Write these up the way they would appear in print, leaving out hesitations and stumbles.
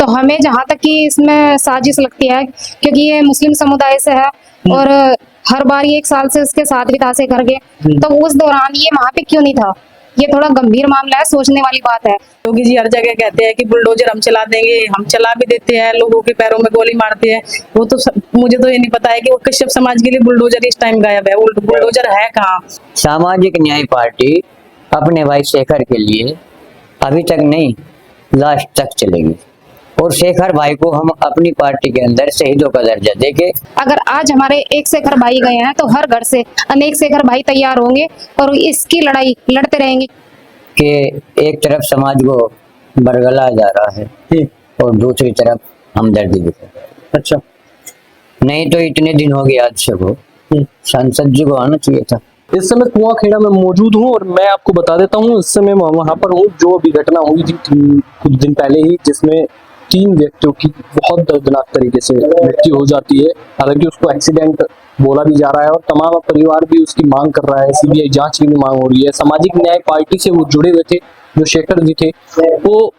तो हमें जहाँ तक कि इसमें साजिश लगती है, क्योंकि ये मुस्लिम समुदाय से है और हर बार ये 1 साल से इसके साथ भी था से करके, तो उस दौरान ये वहाँ पे क्यों नहीं था? ये थोड़ा गंभीर मामला है, सोचने वाली बात है। योगी जी हर जगह कहते हैं कि बुलडोजर हम चला देंगे, हम चला भी देते हैं, लोगों के पैरों में गोली मारते हैं। वो तो मुझे तो ये नहीं पता है कि वो कश्यप समाज के लिए बुलडोजर इस टाइम गायब है। बुलडोजर है कहाँ? सामाजिक न्याय पार्टी अपने भाई शेखर के लिए अभी तक नहीं, लास्ट तक चलेगी और शेखर भाई को हम अपनी पार्टी के अंदर शहीदों का दर्जा देके, अगर आज हमारे एक शेखर भाई गए हैं तो हर घर से अनेक शेखर भाई तैयार होंगे और इसकी लड़ाई लड़ते रहेंगे। कि एक तरफ समाज को बरगला जा रहा है और दूसरी तरफ हमदर्दी दिखा। अच्छा, नहीं तो इतने दिन हो गए हादसे को, सांसद जी को आना चाहिए था। इस समय कुआंखेड़ा में मौजूद हूँ और मैं आपको बता देता हूँ, इस समय मैं वहां पर हूँ जो अभी घटना हुई थी कुछ दिन पहले ही, जिसमें 3 व्यक्तियों की बहुत दर्दनाक तरीके से मृत्यु हो जाती है। हालांकि उसको एक्सीडेंट बोला भी जा रहा है और तमाम परिवार भी उसकी मांग कर रहा है, सीबीआई जांच की भी मांग हो रही है। सामाजिक न्याय पार्टी से वो जुड़े हुए थे, जो शेखर जी थे, वो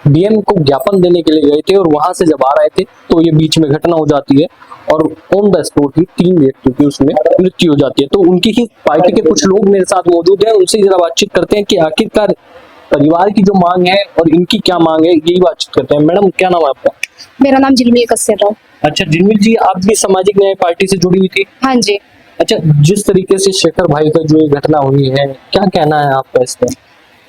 डीएम को ज्ञापन देने के लिए गए थे और वहां से जब आ रहे थे तो ये बीच में घटना हो जाती है और ऑन द स्पॉट ही 3 व्यक्तियों की उसमें मृत्यु हो जाती है। तो उनकी ही पार्टी के कुछ लोग मेरे साथ मौजूद हैं, उनसे जरा बातचीत करते हैं कि आखिरकार परिवार की जो मांग है और इनकी क्या मांग है, यही बातचीत करते हैं। मैडम, क्या नाम है आपका? मेरा नाम झिलमिल कश्यप है। अच्छा झिलमिल जी, आप भी सामाजिक न्याय पार्टी से जुड़ी हुई थी? हाँ जी। अच्छा, जिस तरीके से शेखर भाई का जो ये घटना हुई है, क्या कहना है आपका इस पर?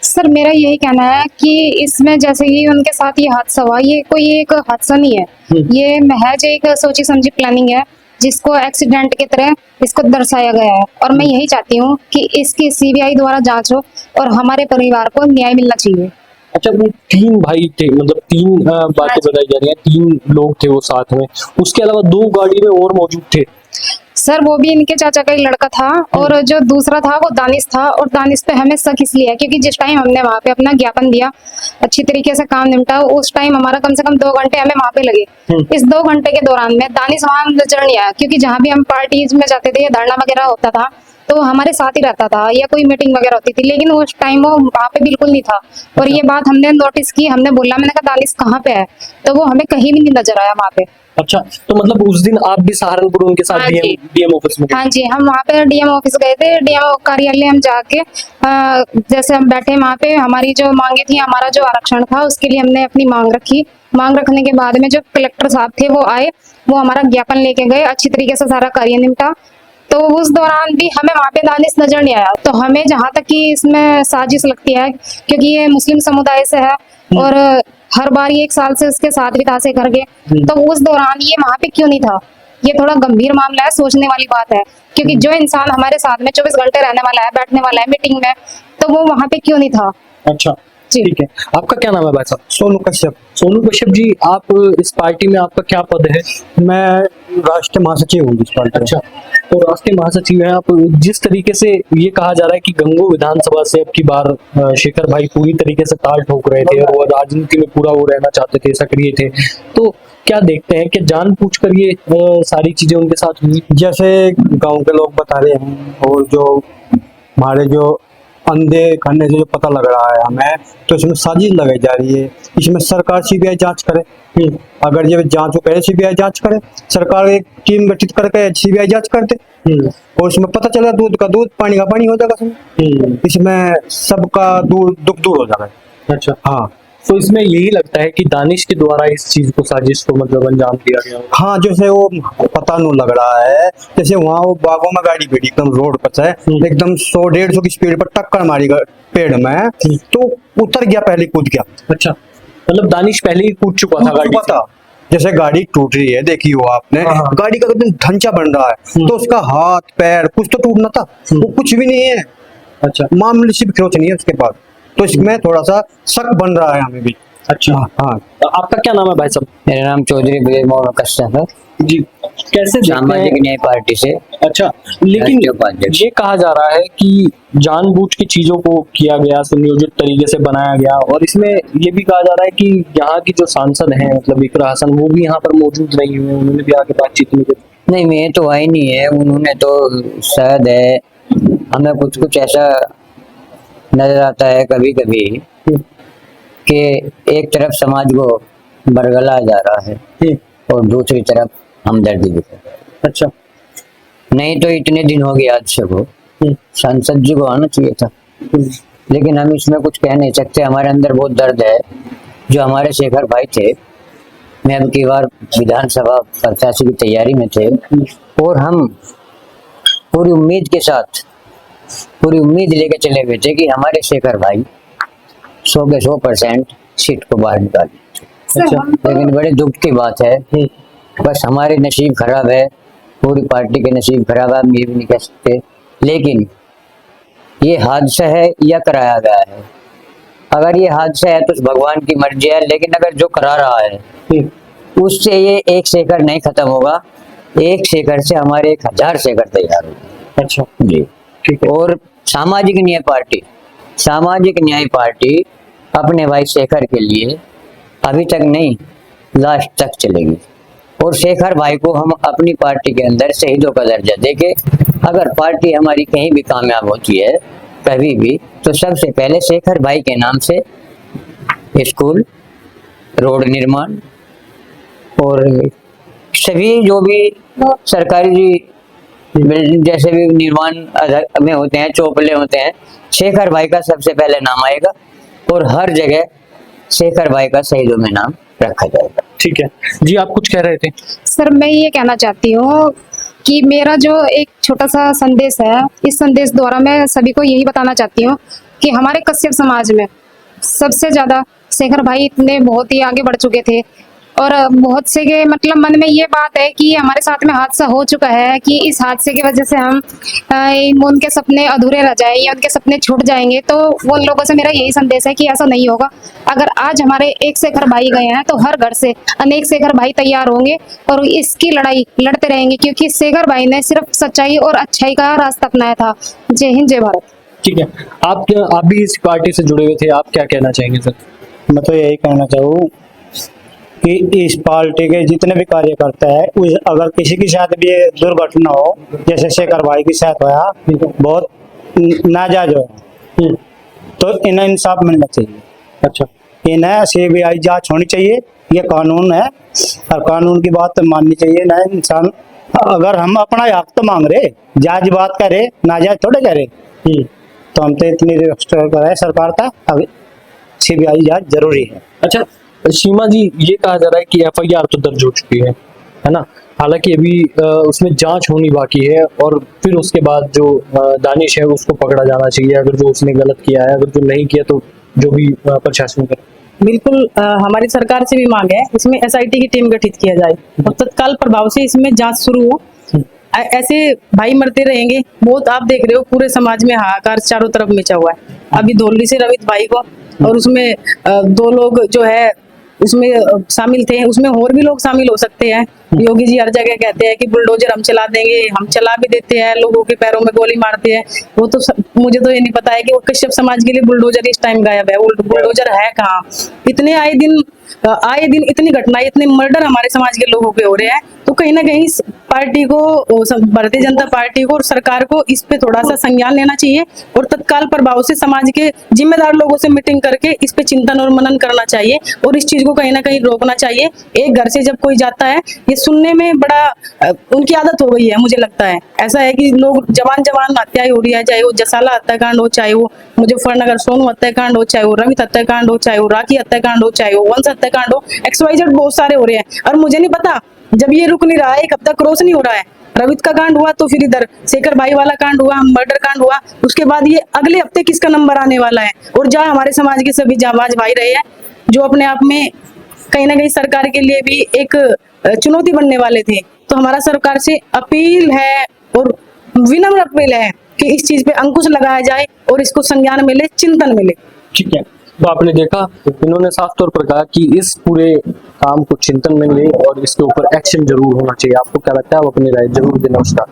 सर, मेरा यही कहना है कि इसमें जैसे ही उनके साथ ये हादसा हुआ, ये कोई एक हादसा नहीं है, ये महज एक सोची समझी प्लानिंग है जिसको एक्सीडेंट की तरह इसको दर्शाया गया है। और मैं यही चाहती हूँ कि इसकी सीबीआई द्वारा जांच हो और हमारे परिवार को न्याय मिलना चाहिए। अच्छा, वो 3 भाई थे, मतलब 3 बातें बताई जा रही हैं, 3 लोग थे वो साथ में, उसके अलावा 2 गाड़ी में और मौजूद थे। सर, वो भी इनके चाचा का ही लड़का था और जो दूसरा था वो दानिश था। और दानिश पे हमें शक इसलिए है क्योंकि जिस टाइम हमने वहाँ पे अपना ज्ञापन दिया, अच्छी तरीके से काम निपटा, उस टाइम हमारा कम से कम 2 घंटे हमें वहाँ पे लगे। इस 2 घंटे के दौरान में दानिश वहाँ नजर नहीं आया, क्योंकि जहाँ भी हम पार्टीज में जाते थे या धरना वगैरह होता था तो वो हमारे साथ ही रहता था या कोई मीटिंग वगैरह होती थी, लेकिन उस टाइम वो वहाँ पे बिल्कुल नहीं था। और ये बात हमने नोटिस की, हमने बोला, मैंने कहा दानिश कहाँ पे है, तो वो हमें कहीं भी नहीं नजर आया वहाँ पे। अच्छा, तो मतलब उस दिन आप भी सहारनपुर उनके साथ डीएम ऑफिस में? हाँ जी, हम वहाँ पे डीएम ऑफिस गए थे। डीएम कार्यालय हम जाके जैसे हम बैठे वहाँ पे, हमारी जो मांगे थी, हमारा जो आरक्षण था, उसके लिए हमने अपनी मांग रखी। मांग रखने के बाद में जो कलेक्टर साहब थे वो आए, वो हमारा ज्ञापन लेके गए, अच्छी तरीके से सारा कार्य निपटा। तो उस दौरान भी हमें वहाँ पे दानिश नजर नहीं आया। तो हमें जहाँ तक कि इसमें साजिश लगती है, क्योंकि ये मुस्लिम समुदाय से है और हर बार ये 1 साल से इसके साथ भी था से करके, तो उस दौरान ये वहाँ पे क्यों नहीं था? ये थोड़ा गंभीर मामला है, सोचने वाली बात है। क्योंकि जो इंसान हमारे साथ में 24 घंटे रहने वाला है, बैठने वाला है मीटिंग में, तो वो वहाँ पे क्यों नहीं था? अच्छा, ठीक है। आपका क्या नाम है भाई साहब? सोनू कश्यप। सोनू कश्यप जी, आप इस पार्टी में आपका क्या पद है? मैं राष्ट्रीय महासचिव हूँ इस पार्टी। अच्छा, तो राष्ट्रीय महासचिव हैं आप। जिस तरीके से ये कहा जा रहा है कि गंगो विधानसभा से अब की बार शेखर भाई पूरी तरीके से ताल ठोक रहे थे और वो राजनीति में पूरा वो रहना चाहते थे, सक्रिय थे, तो क्या देखते हैं कि जानबूझकर ये सारी चीजें उनके साथ हुई? जैसे गांव के लोग बता रहे हैं और जो हमारे जो अंधे खन्ने से जो पता लग रहा है हमें, तो इसमें साजिश लगाई जा रही है। इसमें सरकार सीबीआई जांच करे, अगर ये जांच हो पहले सीबीआई जांच करे, सरकार एक टीम गठित करके सीबीआई जांच करते और उसमें पता चला दूध का दूध, पानी का पानी हो जाएगा। इसमें सबका दुख दूर हो जाएगा। अच्छा, हाँ, तो इसमें यही लगता है कि दानिश के द्वारा इस चीज को, साजिश को मतलब अंजाम दिया गया। हाँ, जैसे वो पता नहीं लग रहा है, जैसे वहाँ वो बागों में गाड़ी बैठी एकदम रोड पर है, एकदम 100-150 की स्पीड पर टक्कर मारी पेड़ में, तो उतर गया, पहले कूद गया। अच्छा, मतलब दानिश पहले ही कूद चुका था गाड़ी से। जैसे गाड़ी टूट रही है, देखी हो आपने, गाड़ी का एकदम ढांचा बन रहा है, तो उसका हाथ पैर कुछ तो टूटना था, वो कुछ भी नहीं है। अच्छा, मामूली सी खरोच नहीं है उसके पास, तो इसमें थोड़ा सा शक बन रहा है हमें भी। अच्छा, हाँ। तो आपका क्या नाम है भाई साहब? मेरा नाम चौधरी ब्रजेश मोहन कश्यप है जी। कैसे सामाजिक न्याय पार्टी से? अच्छा, लेकिन ये कहा जा रहा है कि जानबूझ के चीजों को किया गया, सुनियोजित तरीके से बनाया गया, और इसमें ये भी कहा जा रहा है कि यहाँ की जो सांसद हैं, मतलब इकरा हसन, वो भी यहाँ पर मौजूद नहीं हुए, उन्होंने भी आके बातचीत नहीं की। नहीं, मैं तो आई नहीं है, उन्होंने तो शायद है, हमें कुछ कुछ ऐसा नजर आता है कभी कभी कि एक तरफ समाज को बरगला जा रहा है और दूसरी तरफ हमदर्दी दिखा रहा है। अच्छा। नहीं तो इतने दिन हो गए हादसे को, सांसद जी को आना चाहिए था, लेकिन हम इसमें कुछ कह नहीं सकते। हमारे अंदर बहुत दर्द है। जो हमारे शेखर भाई थे, मैं अब की बार विधानसभा प्रत्याशी की तैयारी में थे और हम पूरी उम्मीद के साथ, पूरी उम्मीद लेके चले हुए थे कि हमारे शेखर भाई 100 के 100% सीट को बाहर निकाले। अच्छा। लेकिन बड़े दुख की बात है, बस हमारे नसीब खराब है, पूरी पार्टी के नसीब खराब है, हम ये भी नहीं कह सकते। लेकिन ये हादसा है या कराया गया है? अगर ये हादसा है तो भगवान की मर्जी है, लेकिन अगर जो करा रहा है उससे ये एक शेखर नहीं खत्म होगा, एक शेखर से हमारे 1000 शेखर तैयार होंगे। अच्छा जी ठीक है। और सामाजिक न्याय पार्टी अपने भाई शेखर के लिए अभी तक नहीं, लास्ट तक चलेगी। और शेखर भाई को हम अपनी पार्टी के अंदर शहीदों का दर्जा देके, अगर पार्टी हमारी कहीं भी कामयाब होती है कभी भी, तो सबसे पहले शेखर भाई के नाम से स्कूल, रोड निर्माण और सभी जो भी सरकारी बिल्डिंग जैसे भी निर्माण में होते हैं, चौपले होते हैं, शेखर भाई का सबसे पहले नाम आएगा और हर जगह शेखर भाई का शहीदों में नाम रखा जाएगा। ठीक है जी, आप कुछ कह रहे थे? सर मैं ये कहना चाहती हूँ कि मेरा जो एक छोटा सा संदेश है, इस संदेश द्वारा मैं सभी को यही बताना चाहती हूँ कि हमारे कश्यप समाज में सबसे ज्यादा शेखर भाई इतने बहुत ही आगे बढ़ चुके थे और बहुत से के मतलब मन में ये बात है कि हमारे साथ में हादसा हो चुका है कि इस हादसे की वजह से हम उनके सपने अधूरे रह जाए या उनके सपने छूट जाएंगे। तो वो लोगों से मेरा यही संदेश है कि ऐसा नहीं होगा। अगर आज हमारे एक शेखर भाई गए हैं तो हर घर से अनेक शेखर भाई तैयार होंगे और इसकी लड़ाई लड़ते रहेंगे, क्योंकि शेखर भाई ने सिर्फ सच्चाई और अच्छाई का रास्ता अपनाया था। जय हिंद, जय भारत। ठीक है, आप भी इस पार्टी से जुड़े हुए थे, आप क्या कहना चाहेंगे सर? मैं तो यही कहना चाहूँ कि इस पार्टी के जितने भी कार्यकर्ता है, उस अगर किसी के साथ भी ये दुर्घटना हो, जैसे शेखर भाई के साथ होया, बहुत नाजायज हो, तो इन्हें इंसाफ मिलना चाहिए। अच्छा। इन्हें CBI जांच होनी चाहिए, ये कानून है और कानून की बात माननी चाहिए। ना इंसान, अगर हम अपना हक तो मांग रहे, जायज बात करे, नाजायज थोड़े करे, तो हम तो इतनी रिक्वेस्ट करे सरकार था, अब CBI जांच जरूरी है। अच्छा सीमा जी, ये कहा जा रहा है कि FIR तो दर्ज हो चुकी है ना? हालांकि अभी उसमें जांच होनी बाकी है और फिर उसके बाद जो दानिश है उसको पकड़ा जाना चाहिए, अगर जो उसने गलत किया है, अगर जो नहीं किया तो जो भी प्रशासन करे। बिल्कुल हमारी सरकार से भी मांग है इसमें SIT की टीम गठित किया जाए और तत्काल प्रभाव से इसमें जांच शुरू हो। ऐसे भाई मरते रहेंगे, बहुत आप देख रहे हो पूरे समाज में हाहाकार चारों तरफ मचा हुआ है। अभी धौलरी से रवित भाई को और उसमें 2 लोग जो है उसमें शामिल थे, उसमें और भी लोग शामिल हो सकते हैं। योगी जी हर जगह कहते हैं कि बुलडोजर हम चला देंगे, हम चला भी देते हैं, लोगों के पैरों में गोली मारते हैं। वो तो मुझे तो ये नहीं पता है कि वो कश्यप समाज के लिए बुलडोजर इस टाइम गायब है। बुलडोजर है कहाँ? इतने आए दिन इतनी घटनाएं, इतने मर्डर हमारे समाज के लोगों पे हो रहे हैं, तो कहीं ना कहीं पार्टी को, भारतीय जनता पार्टी को और सरकार को इस पे थोड़ा सा संज्ञान लेना चाहिए और तत्काल प्रभाव से समाज के जिम्मेदार लोगों से मीटिंग करके इस पे चिंतन और मनन करना चाहिए और इस चीज को कहीं ना कहीं रोकना चाहिए। एक घर से जब कोई जाता है, ये सुनने में बड़ा उनकी आदत हो गई है, मुझे लगता है ऐसा है कि लोग जवान हत्याएं हो रही है, चाहे वो जसाला हत्याकांड हो, चाहे वो मुजफ्फरनगर सोनू हत्याकांड हो, चाहे वो रवित हत्याकांड हो, चाहे वो राखी हत्याकांड हो, चाहे वो वंश हत्याकांड हो, XYZ बहुत सारे हो रहे हैं। और मुझे नहीं पता, जब ये रुक नहीं रहा है, 1 हफ्ता क्रॉस नहीं हो रहा है, रवित का कांड हुआ तो फिर इधर शेखर भाई वाला कांड हुआ, मर्डर कांड हुआ, उसके बाद ये अगले हफ्ते किसका नंबर आने वाला है। और जहाँ हमारे समाज के सभी जाबाज भाई रहे हैं जो अपने आप में कहीं ना कहीं सरकार के लिए भी एक चुनौती बनने वाले थे, तो हमारा सरकार से अपील है और विनम्र अपील है कि इस चीज पे अंकुश लगाया जाए और इसको संज्ञान मिले, चिंतन मिले। ठीक है, तो आपने देखा इन्होंने साफ तौर पर कहा कि इस पूरे काम को चिंतन में ले और इसके ऊपर एक्शन जरूर होना चाहिए। आपको क्या लगता है? आप अपनी राय जरूर देना उसका।